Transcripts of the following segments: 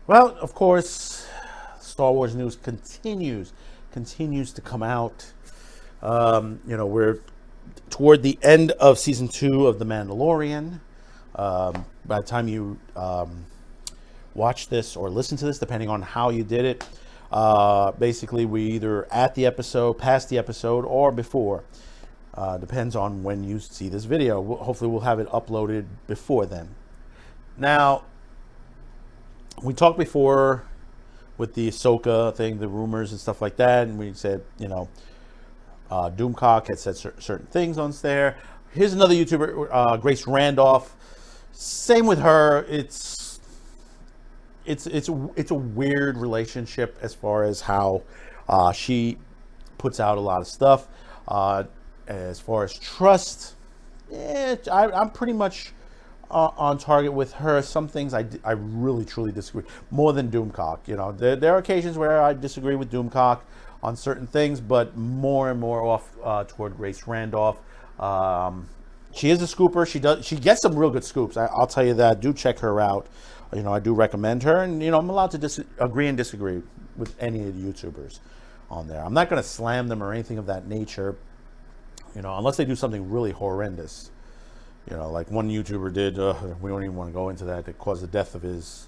Well, of course, Star Wars news continues to come out. We're toward the end of season 2 of The Mandalorian. By the time you watch this or listen to this, depending on how you did it, basically we either at the episode, past the episode, or before. Depends on when you see this video. Hopefully we'll have it uploaded before then. Now, we talked before with the Ahsoka thing, the rumors and stuff like that, and we said, Doomcock had said certain things on there. Here's another YouTuber, Grace Randolph. Same with her. It's a weird relationship as far as how she puts out a lot of stuff. As far as trust, I'm pretty much on target with her. Some things I really truly disagree, more than Doomcock. There are occasions where I disagree with Doomcock on certain things, but more and more off toward Grace Randolph. She is a scooper. She gets some real good scoops. I'll tell you that. Do check her out. I do recommend her, and I'm allowed to agree and disagree with any of the YouTubers on there. I'm not going to slam them or anything of that nature, unless they do something really horrendous. Like one YouTuber did. We don't even want to go into that. That caused the death of his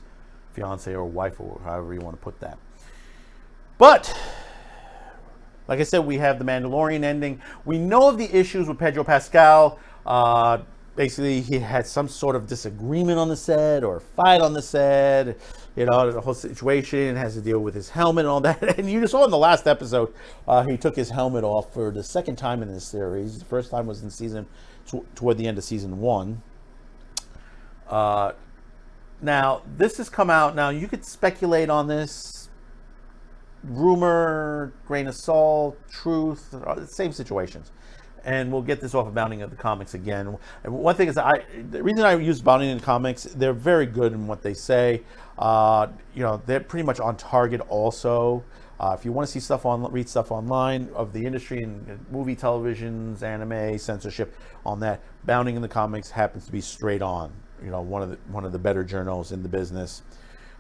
fiance or wife, or however you want to put that. But like I said, we have the Mandalorian ending. We know of the issues with Pedro Pascal. Basically, he had some sort of disagreement on the set or fight on the set. The whole situation has to deal with his helmet and all that. And you just saw in the last episode, he took his helmet off for the second time in this series. The first time was in toward the end of season 1. Now, this has come out. Now, you could speculate on this. Rumor, grain of salt, truth, same situations. And we'll get this off of Bounding of the Comics again. And one thing is, the reason I use Bounding in the Comics, they're very good in what they say. They're pretty much on target also. If you want to see read stuff online of the industry and movie, televisions, anime, censorship, on that, Bounding in the Comics happens to be straight on. One of the better journals in the business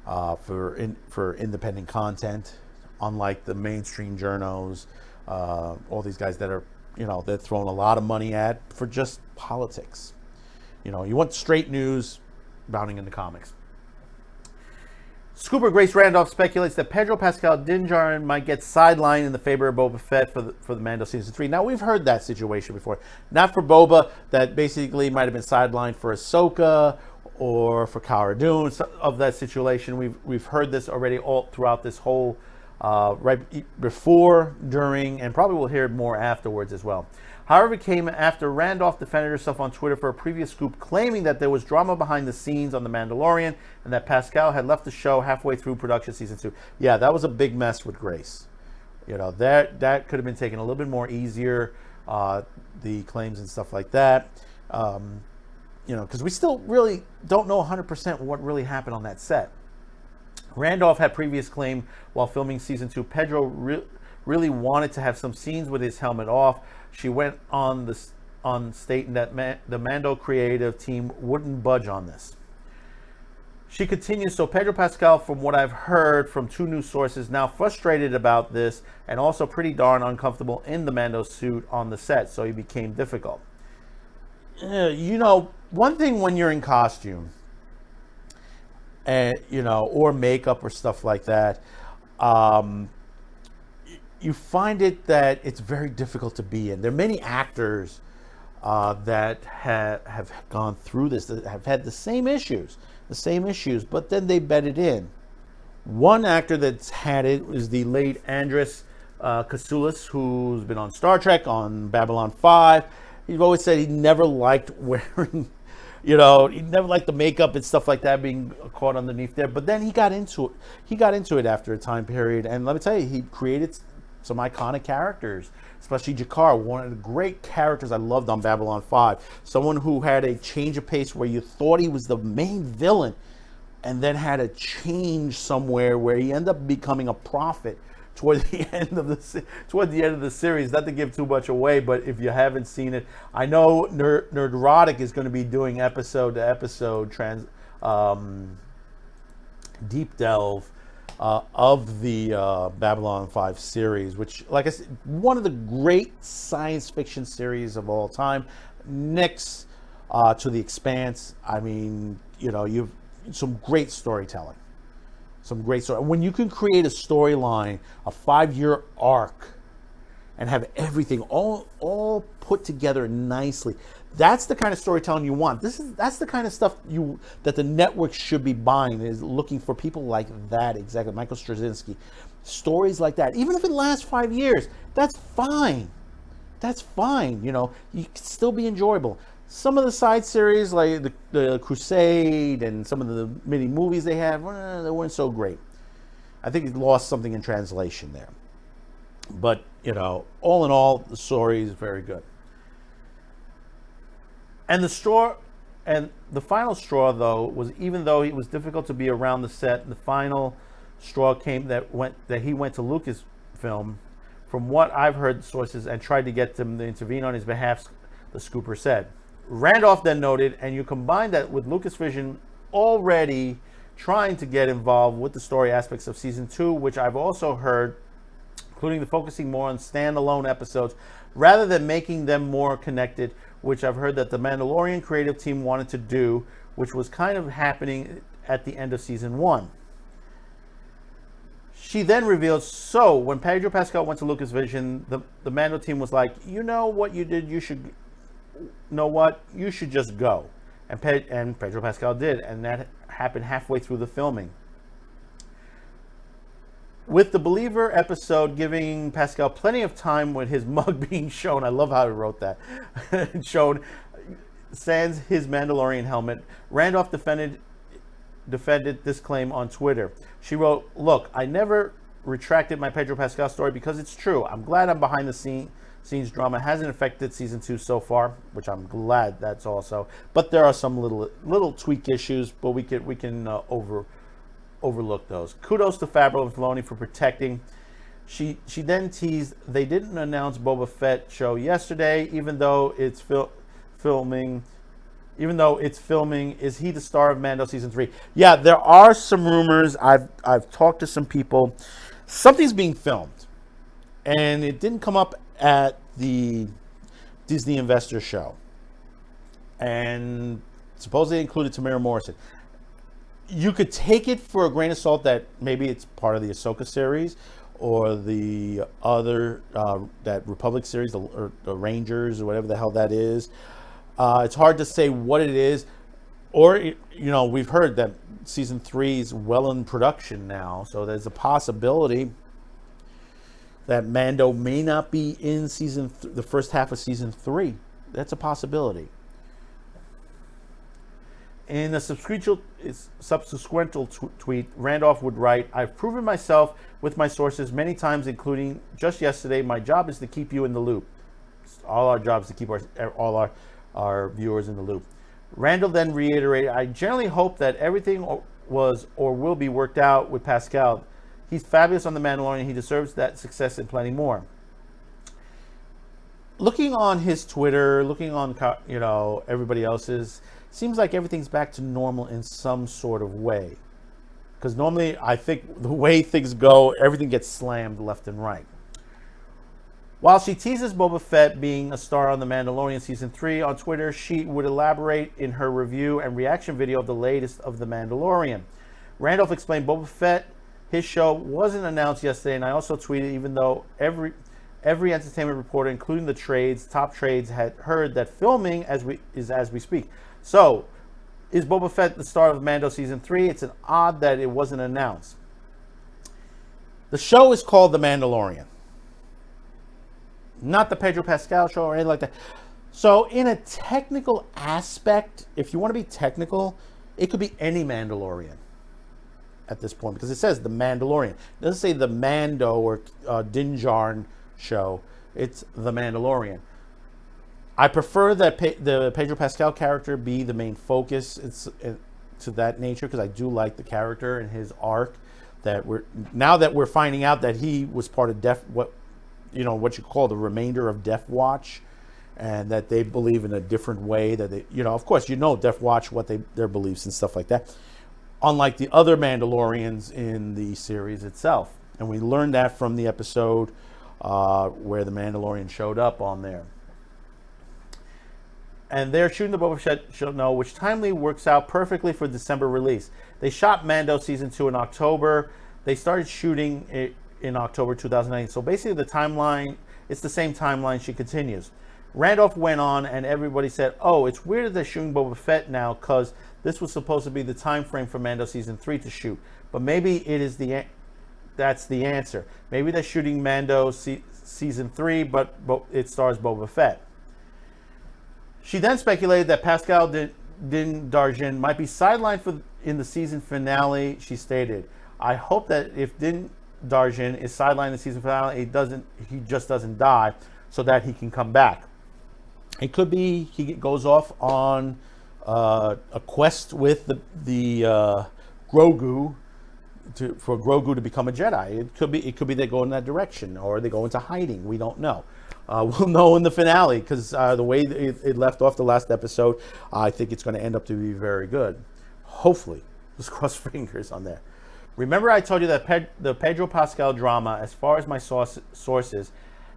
for independent content. Unlike the mainstream journals, all these guys that are, they're throwing a lot of money at for just politics. You want straight news, Bounding in the Comics. Scooper Grace Randolph speculates that Pedro Pascal Din Djarin might get sidelined in the favor of Boba Fett for the Mando Season 3. Now, we've heard that situation before. Not for Boba, that basically might have been sidelined for Ahsoka or for Cara Dune, of that situation. We've heard this already all throughout this whole right before, during, and probably we'll hear it more afterwards as well. However, it came after Randolph defended herself on Twitter for a previous scoop claiming that there was drama behind the scenes on The Mandalorian and that Pascal had left the show halfway through production season 2. Yeah, that was a big mess with Grace. That could have been taken a little bit more easier, the claims and stuff like that. Because we still really don't know 100% what really happened on that set. Randolph had previous claim while filming season 2, Pedro really wanted to have some scenes with his helmet off. She went on stating that the Mando creative team wouldn't budge on this. She continues, so Pedro Pascal, from what I've heard from 2 news sources, now frustrated about this and also pretty darn uncomfortable in the Mando suit on the set, so he became difficult. One thing when you're in costume, and or makeup or stuff like that, you find it that it's very difficult to be in. There are many actors that have gone through this, that have had the same issues, but then they bedded in. One actor that's had it is the late Andres Katsoulis, who's been on Star Trek, on Babylon 5. He's always said he never liked wearing, he never liked the makeup and stuff like that being caught underneath there. But then he got into it. He got into it after a time period, and let me tell you, he created some iconic characters, especially Jakar, one of the great characters I loved on Babylon 5. Someone who had a change of pace where you thought he was the main villain, and then had a change somewhere where he ended up becoming a prophet toward the end of the series. Not to give too much away, but if you haven't seen it, I know NERDROTIC is going to be doing episode to episode deep delve of the Babylon 5 series, which, like I said, one of the great science fiction series of all time, next to The Expanse. I mean, you've some great storytelling. Some great story. When you can create a storyline, a 5-year arc, and have everything all put together nicely, that's the kind of storytelling you want. That's the kind of stuff that the network should be buying, is looking for people like that. Exactly, Michael Straczynski. Stories like that, even if it lasts 5 years, that's fine. That's fine. You can still be enjoyable. Some of the side series, like the Crusade and some of the mini movies they have, they weren't so great. I think it lost something in translation there. But, all in all, the story is very good. And the final straw, though, was, even though it was difficult to be around the set, the final straw came that he went to Lucasfilm. From what I've heard sources, and tried to get them to intervene on his behalf, the scooper said. Randolph then noted, and you combine that with Lucasvision already trying to get involved with the story aspects of season 2, which I've also heard, including the focusing more on standalone episodes rather than making them more connected, which I've heard that the Mandalorian creative team wanted to do, which was kind of happening at the end of season 1. She then revealed, so when Pedro Pascal went to Lucasvision, the Mando team was like, you know what you did, you should just go. And Pedro Pascal did, and that happened halfway through the filming. With the Believer episode giving Pascal plenty of time with his mug being shown, I love how he wrote that, shown sans his Mandalorian helmet, Randolph defended this claim on Twitter. She wrote, look, I never retracted my Pedro Pascal story because it's true. I'm glad I'm behind the scenes drama hasn't affected season 2 so far, which I'm glad that's also. But there are some little tweak issues, but we can overlook those. Kudos to Favreau and Filoni for protecting. She then teased they didn't announce Boba Fett show yesterday, even though it's filming. Is he the star of Mando season 3? Yeah, there are some rumors. I've talked to some people. Something's being filmed, and it didn't come up at the Disney Investor Show, and supposedly included Tamara Morrison. You could take it for a grain of salt that maybe it's part of the Ahsoka series or the other that Republic series, or the Rangers, or whatever the hell that is. It's hard to say what it is, or we've heard that season 3 is well in production now, so there's a possibility that Mando may not be in the first half of season 3. That's a possibility. In a subsequent tweet, Randolph would write, I've proven myself with my sources many times, including just yesterday. My job is to keep you in the loop. It's all our jobs to keep all our viewers in the loop. Randall then reiterated, I generally hope that everything was or will be worked out with Pascal. He's fabulous on The Mandalorian. He deserves that success and plenty more. Looking on his Twitter, looking on everybody else's, seems like everything's back to normal in some sort of way. Because normally, I think the way things go, everything gets slammed left and right. While she teases Boba Fett being a star on The Mandalorian Season 3 on Twitter, she would elaborate in her review and reaction video of the latest of The Mandalorian. Randolph explained Boba Fett, his show, wasn't announced yesterday, and I also tweeted, even though every entertainment reporter, including the top trades, had heard that filming as we speak. So, is Boba Fett the star of Mando Season 3? It's an odd that it wasn't announced. The show is called The Mandalorian. Not the Pedro Pascal show or anything like that. So, in a technical aspect, if you want to be technical, it could be any Mandalorian at this point, because it says The Mandalorian. It doesn't say The Mando or Din Djarin show. It's The Mandalorian. I prefer that the Pedro Pascal character be the main focus. It's to that nature, because I do like the character and his arc. Now that we're finding out that he was part of what you call the remainder of Death Watch, and that they believe in a different way. That they, of course, Death Watch, what their beliefs and stuff like that. unlike the other Mandalorians in the series itself. And we learned that from the episode where the Mandalorian showed up on there. And they're shooting the Boba Fett show, which timely works out perfectly for December release. They shot Mando Season 2 in October. They started shooting it in October 2009. So basically the timeline, it's the same timeline. She continues. Randolph went on and everybody said, oh, it's weird that they're shooting Boba Fett now because this was supposed to be the time frame for Mando Season 3 to shoot. But maybe it is that's the answer. Maybe they're shooting Mando Season 3, but it stars Boba Fett. She then speculated that Pascal Din Djarin might be sidelined in the season finale. She stated, I hope that if Din Djarin is sidelined in the season finale, he just doesn't die so that he can come back. It could be he goes off on a quest with the Grogu for Grogu to become a Jedi. It could be they go in that direction, or they go into hiding. We don't know. We'll know in the finale, because the way it left off the last episode, I think it's going to end up to be very good. Hopefully. Let's cross fingers on that. Remember I told you that the Pedro Pascal drama, as far as my sources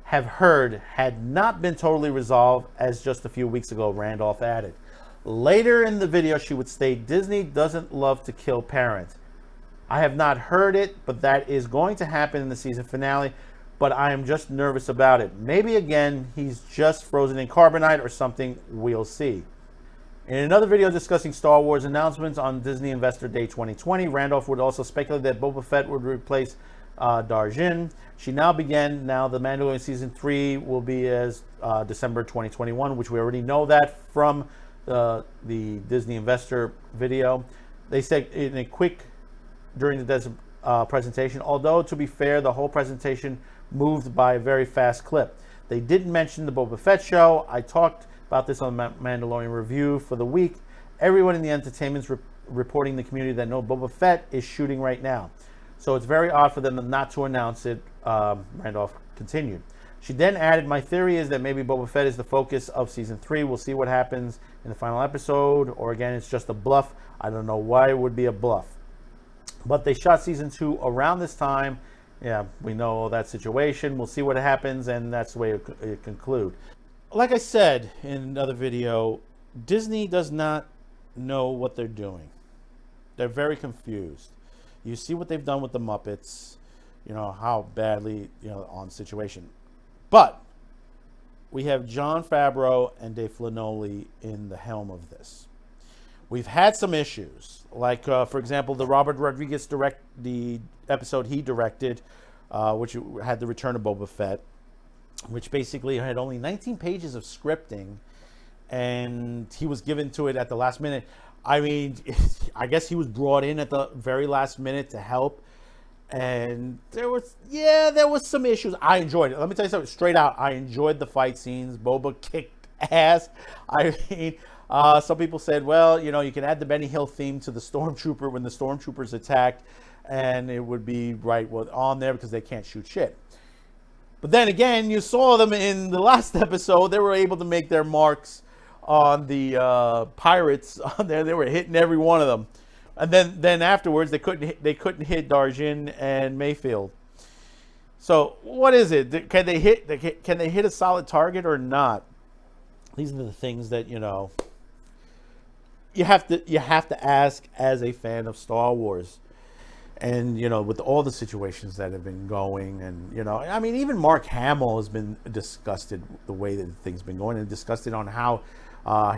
have heard, had not been totally resolved as just a few weeks ago, Randolph added. Later in the video, she would state, Disney doesn't love to kill parents. I have not heard it, but that is going to happen in the season finale. But I am just nervous about it. Maybe again, he's just frozen in carbonite or something. We'll see. In another video discussing Star Wars announcements on Disney Investor Day 2020, Randolph would also speculate that Boba Fett would replace Djarin. She now began. Now the Mandalorian Season 3 will be as December 2021, which we already know that from the Disney Investor video. They said in a quick, during the presentation, although to be fair, the whole presentation moved by a very fast clip. They didn't mention the Boba Fett show. I talked about this on Mandalorian Review for the week. Everyone in the entertainment's reporting the community that no, Boba Fett is shooting right now. So it's very odd for them not to announce it, Randolph continued. She then added, my theory is that maybe Boba Fett is the focus of Season 3. We'll see what happens in the final episode, or again, it's just a bluff. I don't know why it would be a bluff. But they shot Season 2 around this time. Yeah, we know that situation. We'll see what happens, and that's the way it conclude. Like I said in another video, Disney does not know what they're doing. They're very confused. You see what they've done with the Muppets, how badly, on the situation. But we have Jon Favreau and Dave Filoni in the helm of this. We've had some issues, like, for example, the Robert Rodriguez the episode he directed, which had the return of Boba Fett, which basically had only 19 pages of scripting, and he was given to it at the last minute. I mean, I guess he was brought in at the very last minute to help, and there was some issues. I enjoyed it. Let me tell you something straight out. I enjoyed the fight scenes. Boba kicked ass. I mean, some people said, well, you can add the Benny Hill theme to the Stormtrooper when the Stormtroopers attacked, and it would be on there because they can't shoot shit. But then again, you saw them in the last episode. They were able to make their marks on the pirates on there. They were hitting every one of them, and then afterwards they couldn't hit Djarin and Mayfield. So what is it? Can they hit a solid target or not? These are the things that you have to ask as a fan of Star Wars. And, with all the situations that have been going, and, I mean, even Mark Hamill has been disgusted the way that things been going, and disgusted on how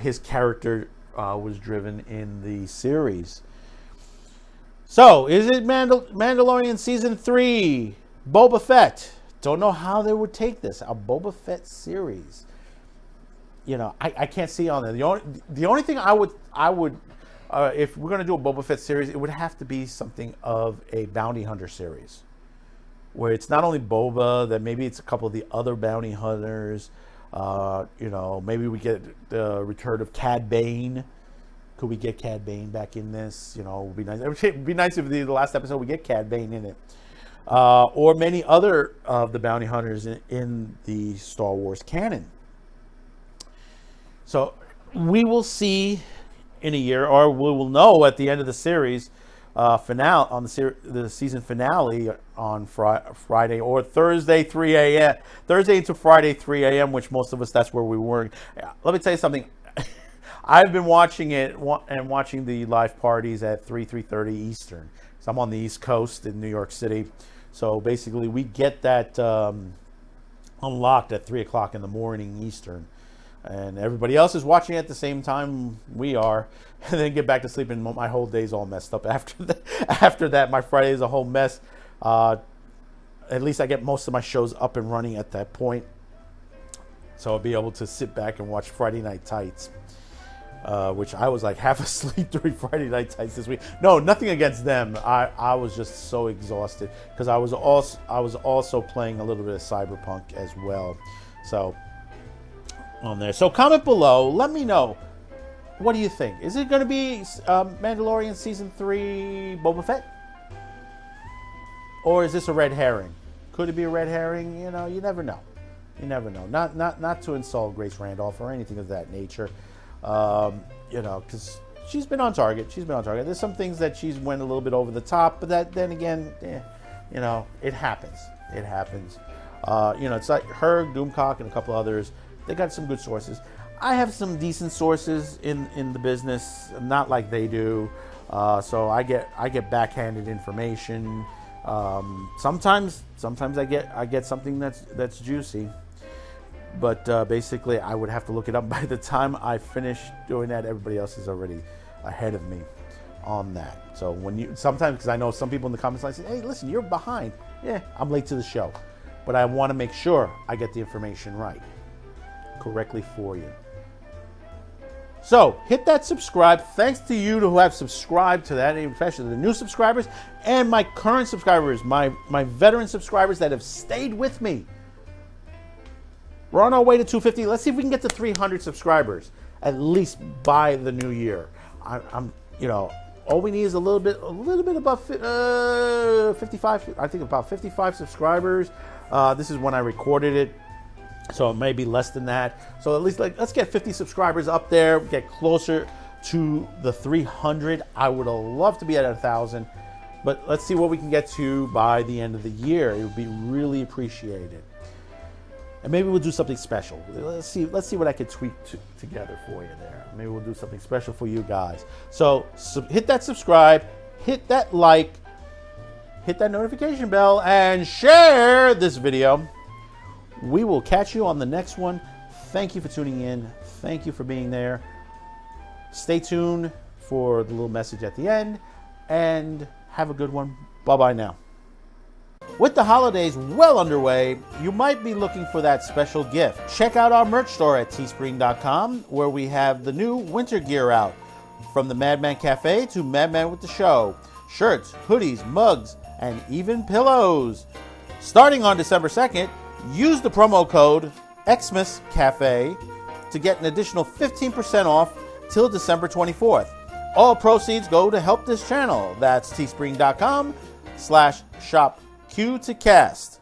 his character was driven in the series. So, is it Mandalorian Season 3, Boba Fett? Don't know how they would take this, a Boba Fett series. I can't see on there. The only thing I would if we're going to do a Boba Fett series, it would have to be something of a bounty hunter series, where it's not only Boba, that maybe it's a couple of the other bounty hunters. Maybe we get the return of Cad Bane. Could we get Cad Bane back in this? It would be nice. It would be nice if the last episode we get Cad Bane in it, or many other of the bounty hunters in the Star Wars canon. So we will see in a year, or we will know at the end of the series, finale on the season finale on Friday or Thursday 3 a.m. Thursday into Friday 3 a.m., which most of us, that's where we were. Let me tell you something. I've been watching it and watching the live parties at 3:30 Eastern. So I'm on the East Coast in New York City. So basically, we get that unlocked at 3 o'clock in the morning Eastern. And everybody else is watching at the same time we are, and then get back to sleep, and my whole day's all messed up after that. After that, my Friday is a whole mess. At least I get most of my shows up and running at that point, so I'll be able to sit back and watch Friday Night Tights, which I was like half asleep during Friday Night Tights this week. No, nothing against them. I was just so exhausted because I was also playing a little bit of Cyberpunk as well. So on there. So comment below. Let me know. What do you think? Is it going to be Mandalorian Season 3 Boba Fett? Or is this a red herring? Could it be a red herring? You know, you never know. You never know. Not to insult Grace Randolph or anything of that nature. You know, because she's been on target. There's some things that she's went a little bit over the top, but that then again, you know, it happens. You know, it's like her, Doomcock, and a couple others. They got some good sources. I have some decent sources in the business, not like they do. So I get backhanded information. Sometimes I get something that's juicy. But basically, I would have to look it up. By the time I finish doing that, everybody else is already ahead of me on that. So sometimes, because I know some people in the comments line say, "Hey, listen, you're behind." Yeah, I'm late to the show, but I want to make sure I get the information correctly for you. So hit that subscribe. Thanks to you who have subscribed to that, especially the new subscribers and my current subscribers, my veteran subscribers that have stayed with me. We're on our way to 250. Let's see if we can get to 300 subscribers at least by the new year. You know, all we need is a little bit above 55. I think about 55 subscribers. This is when I recorded it, so it may be less than that. So at least let's get 50 subscribers up there. Get closer to the 300. I would love to be at 1,000, but let's see what we can get to by the end of the year. It would be really appreciated. And maybe we'll do something special. Let's see what I can tweak together for you there. Maybe we'll do something special for you guys. So hit that subscribe, hit that like, hit that notification bell, and share this video. We will catch you on the next one. Thank you for tuning in. Thank you for being there. Stay tuned for the little message at the end, and have a good one. Bye-bye now. With the holidays well underway, you might be looking for that special gift. Check out our merch store at teespring.com, where we have the new winter gear out. From the Madman Cafe to Madman with the Show. Shirts, hoodies, mugs, and even pillows. Starting on December 2nd, use the promo code XmasCafe to get an additional 15% off till December 24th. All proceeds go to help this channel. That's teespring.com/shop Q to cast.